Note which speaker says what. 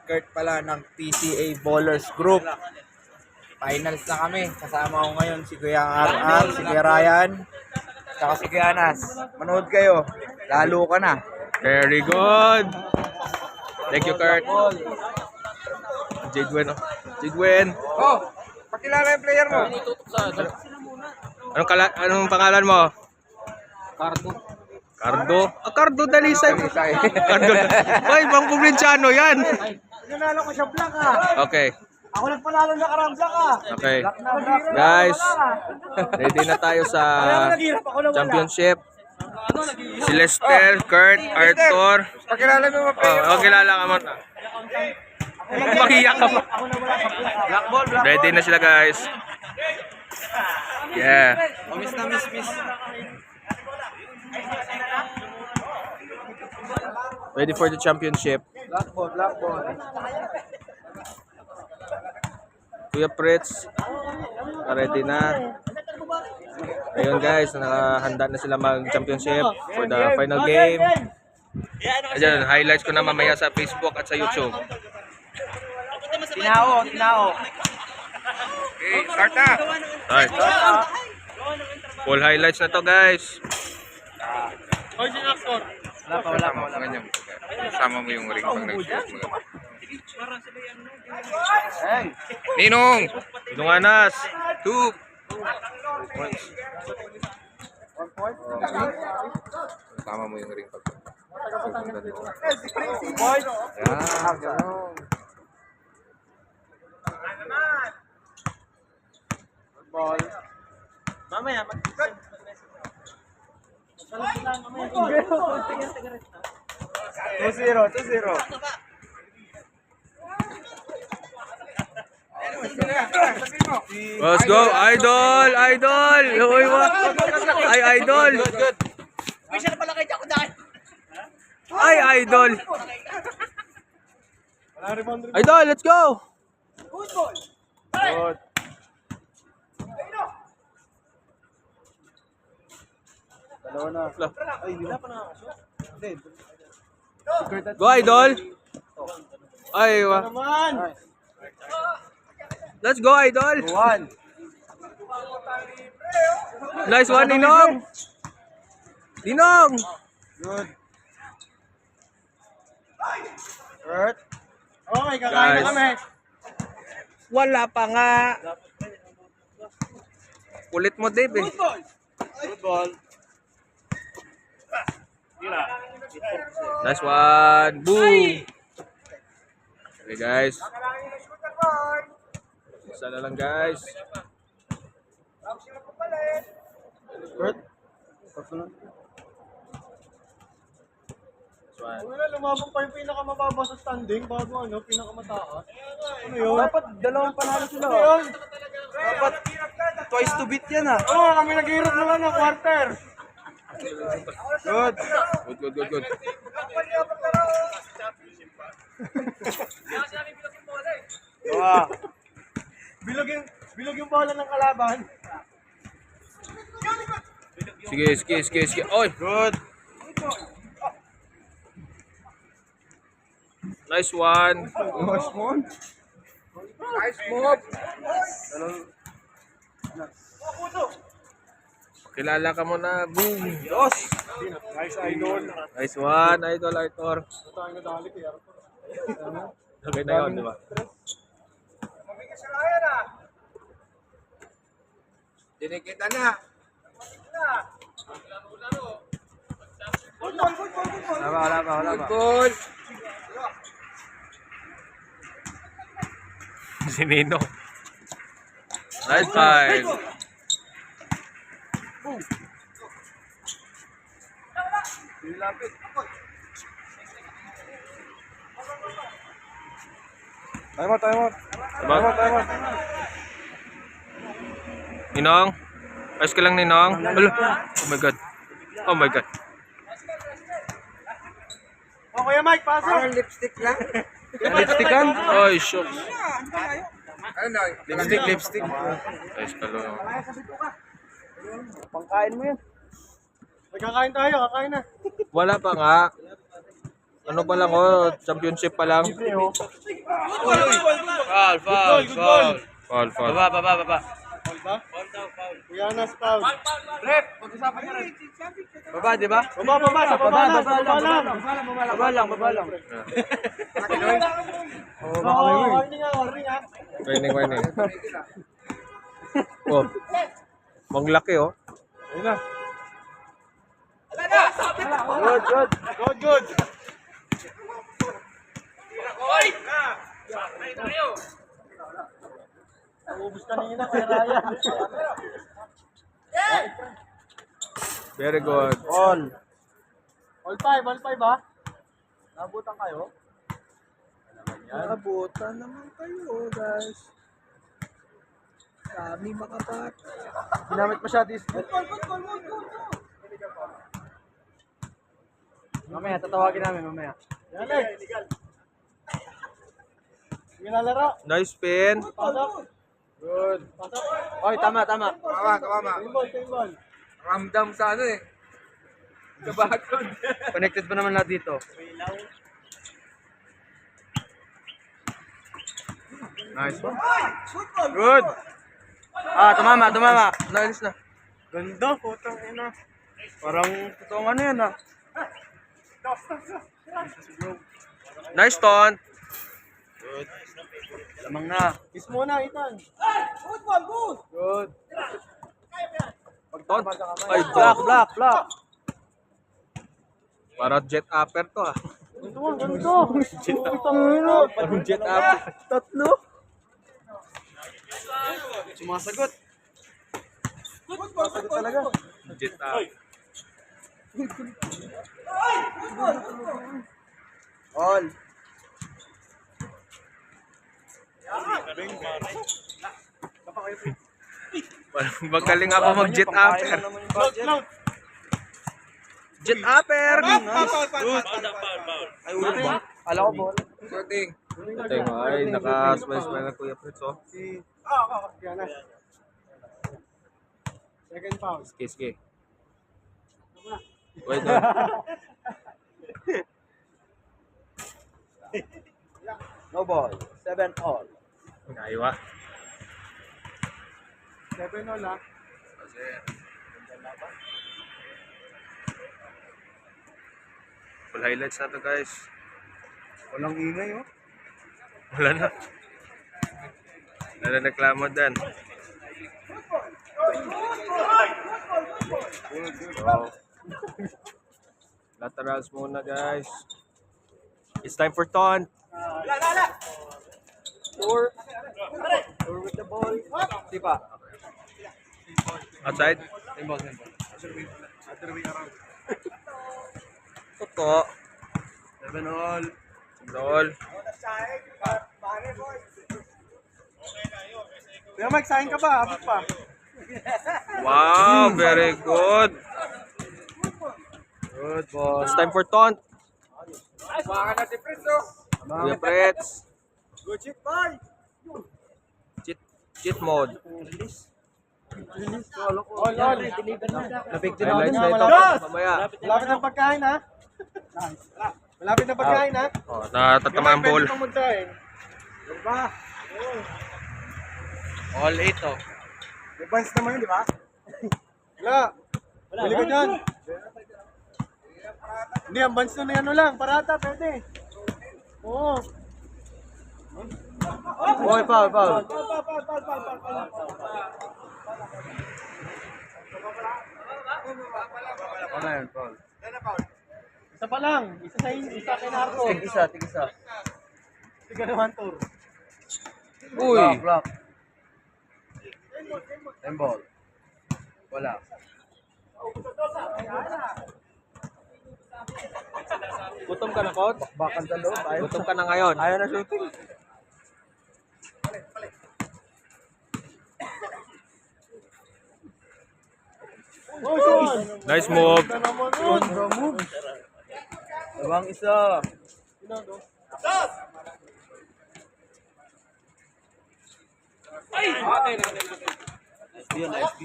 Speaker 1: Kurt pala ng PCA Ballers Group. Finals na kami. Kasama ko ngayon si Kuya RR, si Kuya Ryan, saka si Kuya Anas. Manood kayo. Lalo ka na.
Speaker 2: Very good. Thank you, Kurt. Jigwen. Jigwen.
Speaker 1: Oh, pakilala yung player mo.
Speaker 2: Anong pangalan mo?
Speaker 1: Cardo.
Speaker 2: Cardo. Ah, Cardo Dalisay. Cardo. Hoy, bang probinsyano yan.
Speaker 1: Nanalo ko siya black ah.
Speaker 2: Okay.
Speaker 1: Ako nagpanalo na karang black ah.
Speaker 2: Okay. Guys, ready na tayo sa championship. Si Lester, Kurt, Arthur.
Speaker 1: Pakilala mo yung player mo.
Speaker 2: Kilala ka mo na. Mahiyak ka pa.
Speaker 1: Black ball.
Speaker 2: Ready na sila, guys. Yeah.
Speaker 1: Miss na miss.
Speaker 2: Ready for the championship.
Speaker 1: Black ball.
Speaker 2: Kuya Fritz, ready na. Ayun guys, nakahanda na sila mag-championship for the final game. Ayan, highlights ko na mamaya sa Facebook at sa YouTube.
Speaker 1: Tinao. Okay, start na.
Speaker 2: Start. Full highlights na to guys.
Speaker 1: Wala pa.
Speaker 3: Ganyan. Sama mo yung ring pag nag-shoot mo.
Speaker 1: Hey.
Speaker 3: Ninong!
Speaker 2: Itong Anas.
Speaker 3: 2! Sama mo yung ring pag
Speaker 1: Boy.
Speaker 3: yan, gano'n.
Speaker 1: Ball. Mamaya. 2-0.
Speaker 2: Let's go, idol! Uy, ay, idol! Ay, idol! Idol, let's go!
Speaker 1: Good. Dalawa na. Ay, hindi na pa nakakashoot.
Speaker 2: Go, idol! Ay,
Speaker 1: Naman.
Speaker 2: let's go, idol!
Speaker 1: 1.
Speaker 2: Nice one, Ninong! Ninong!
Speaker 1: Good. Kurt. Okay, kakain na
Speaker 2: Guys.
Speaker 1: kami.
Speaker 2: Wala pa nga. Kulit mo, Dave, eh.
Speaker 1: Good ball.
Speaker 2: Nice one. Boom! Okay, guys. Isa na lang, guys.
Speaker 1: Kurt.
Speaker 2: Nice one.
Speaker 4: Wala, lumabang pa yung pinakamababa sa standing bago pinakamataas. Ano yun?
Speaker 1: Dapat dalawang panalo sila.
Speaker 4: Ano yun?
Speaker 1: Dapat twice to beat yan ah.
Speaker 4: Oo, kami naghihirap naman ng quarter.
Speaker 1: Good.
Speaker 2: Good.
Speaker 1: Wow.
Speaker 4: Bilog yung bola ng kalaban.
Speaker 2: Sige. Oy!
Speaker 1: Good.
Speaker 2: Nice one.
Speaker 1: Nice one. Nice move.
Speaker 2: Kilala ka muna. Boom!
Speaker 1: Dos.
Speaker 4: Nice idol.
Speaker 2: Nice one, idol, Arthur.
Speaker 4: Ito tayo nadali kaya.
Speaker 2: Okay na yun, di ba?
Speaker 1: Dinikita na. Wala pa.
Speaker 2: Good. Si Nino. Nice five.
Speaker 1: Lapit. Timeout.
Speaker 2: Ninong? Ayos ka lang, Ninong? Hala. Oh my God.
Speaker 4: O Kuya Mike, pasok!
Speaker 1: Parang lipstick lang.
Speaker 2: Lipstickan? Ay, shucks.
Speaker 1: Ano? Lipstick.
Speaker 2: Ayos ka lang.
Speaker 1: Pangkain mo yan.
Speaker 4: Kakain tayo, kakain na.
Speaker 2: Wala pa nga. Ano pa lang, oh, championship pa lang.
Speaker 4: Foul, good goal.
Speaker 2: Foul.
Speaker 4: Baba. Kuya Nas, foul.
Speaker 1: Baba, di ba?
Speaker 4: Baba, sa baba lang.
Speaker 1: Baba lang.
Speaker 4: Warning ah.
Speaker 2: Warning. Oh. Manglaki, oh.
Speaker 4: Ayun na. Good. Ubus kanina kay Ryan.
Speaker 2: Very good.
Speaker 1: All.
Speaker 4: All five ba?
Speaker 1: Nabutan kayo?
Speaker 2: Nakabutan naman kayo, guys. Kami makapat.
Speaker 1: Ginamit masyado yung spot. Mamaya, tatawagin namin mamaya.
Speaker 4: Yan eh. Sige na laro.
Speaker 2: Nice spin.
Speaker 4: Pasok.
Speaker 1: Good.
Speaker 4: Pasok.
Speaker 1: Oy, tama.
Speaker 3: Tama.
Speaker 4: Same ball.
Speaker 3: Ramdam sa ano eh. Sa background.
Speaker 1: Connected pa naman lahat dito. Nice one. Good. Tumama.
Speaker 2: Nice na.
Speaker 4: Ganda, putang ina.
Speaker 1: Parang totoong ano yan ah.
Speaker 2: Nice taunt.
Speaker 1: Lamang na.
Speaker 4: Kiss muna, Ethan.
Speaker 1: Good.
Speaker 2: Taunt. Ay,
Speaker 1: Block.
Speaker 2: para jet upper to, ah.
Speaker 4: Ganito. Putang ina.
Speaker 2: Parang jet upper.
Speaker 1: Tatlo. Sumasagot. Sumasagot talaga.
Speaker 2: Jet upper.
Speaker 1: All.
Speaker 2: Magaling ako mag jet upper.
Speaker 4: Loud.
Speaker 2: Jet upper.
Speaker 1: Ay, ulo ba? Kala ko ball.
Speaker 3: Shooting.
Speaker 2: Ito yung ay, naka-smile na Kuya Fritz, oh.
Speaker 4: Yan na. Second foul.
Speaker 2: Sige. Wait, no.
Speaker 1: No ball. 7 all.
Speaker 2: Aywa.
Speaker 4: 7 all ah.
Speaker 2: Full highlights na to, guys.
Speaker 1: Walang ingay oh.
Speaker 2: Wala na. Wala na reklamo dyan. So, laterals muna, guys. It's time for taunt.
Speaker 1: Four with the ball. Di pa.
Speaker 2: Outside.
Speaker 1: Same ball.
Speaker 2: Toto.
Speaker 1: 7 all.
Speaker 2: Roll.
Speaker 4: Kuya Mike, sahin ka ba? Abot pa.
Speaker 2: Wow, very good.
Speaker 1: Good ball.
Speaker 2: It's time for taunt.
Speaker 3: Baka na si Prince oh.
Speaker 2: Kuya Fritz.
Speaker 4: Good shit, bye.
Speaker 2: Cheat mode.
Speaker 4: All.
Speaker 1: Napik din
Speaker 2: Highlights na ito.
Speaker 4: Yes!
Speaker 2: Mamaya.
Speaker 4: Malapit ng pagkain ha. Malapit ng pagkain ha.
Speaker 2: Oh, natatama ang ball.
Speaker 4: Pwede pang magkain. Diba?
Speaker 1: All 8 oh.
Speaker 4: Advance naman yun, di ba? Wala. Huli ka dyan. Hindi, ang bands na ano lang. Parata, pwede. Oo.
Speaker 1: Oy, foul. Ano yun, foul?
Speaker 4: Isa pa lang. Isa kay Narco.
Speaker 1: Tig-isa.
Speaker 4: Tiga naman tour.
Speaker 2: Uy.
Speaker 1: Block. Same ball. Wala.
Speaker 2: Gutom ka na, coach?
Speaker 1: Bakal sa loob. Ayaw.
Speaker 2: Gutom ka na ngayon.
Speaker 1: Ayaw na shooting.
Speaker 4: Oh, Sean!
Speaker 2: Nice move.
Speaker 4: Ito naman yun.
Speaker 1: Move. Dalawang isa. Yun, SB.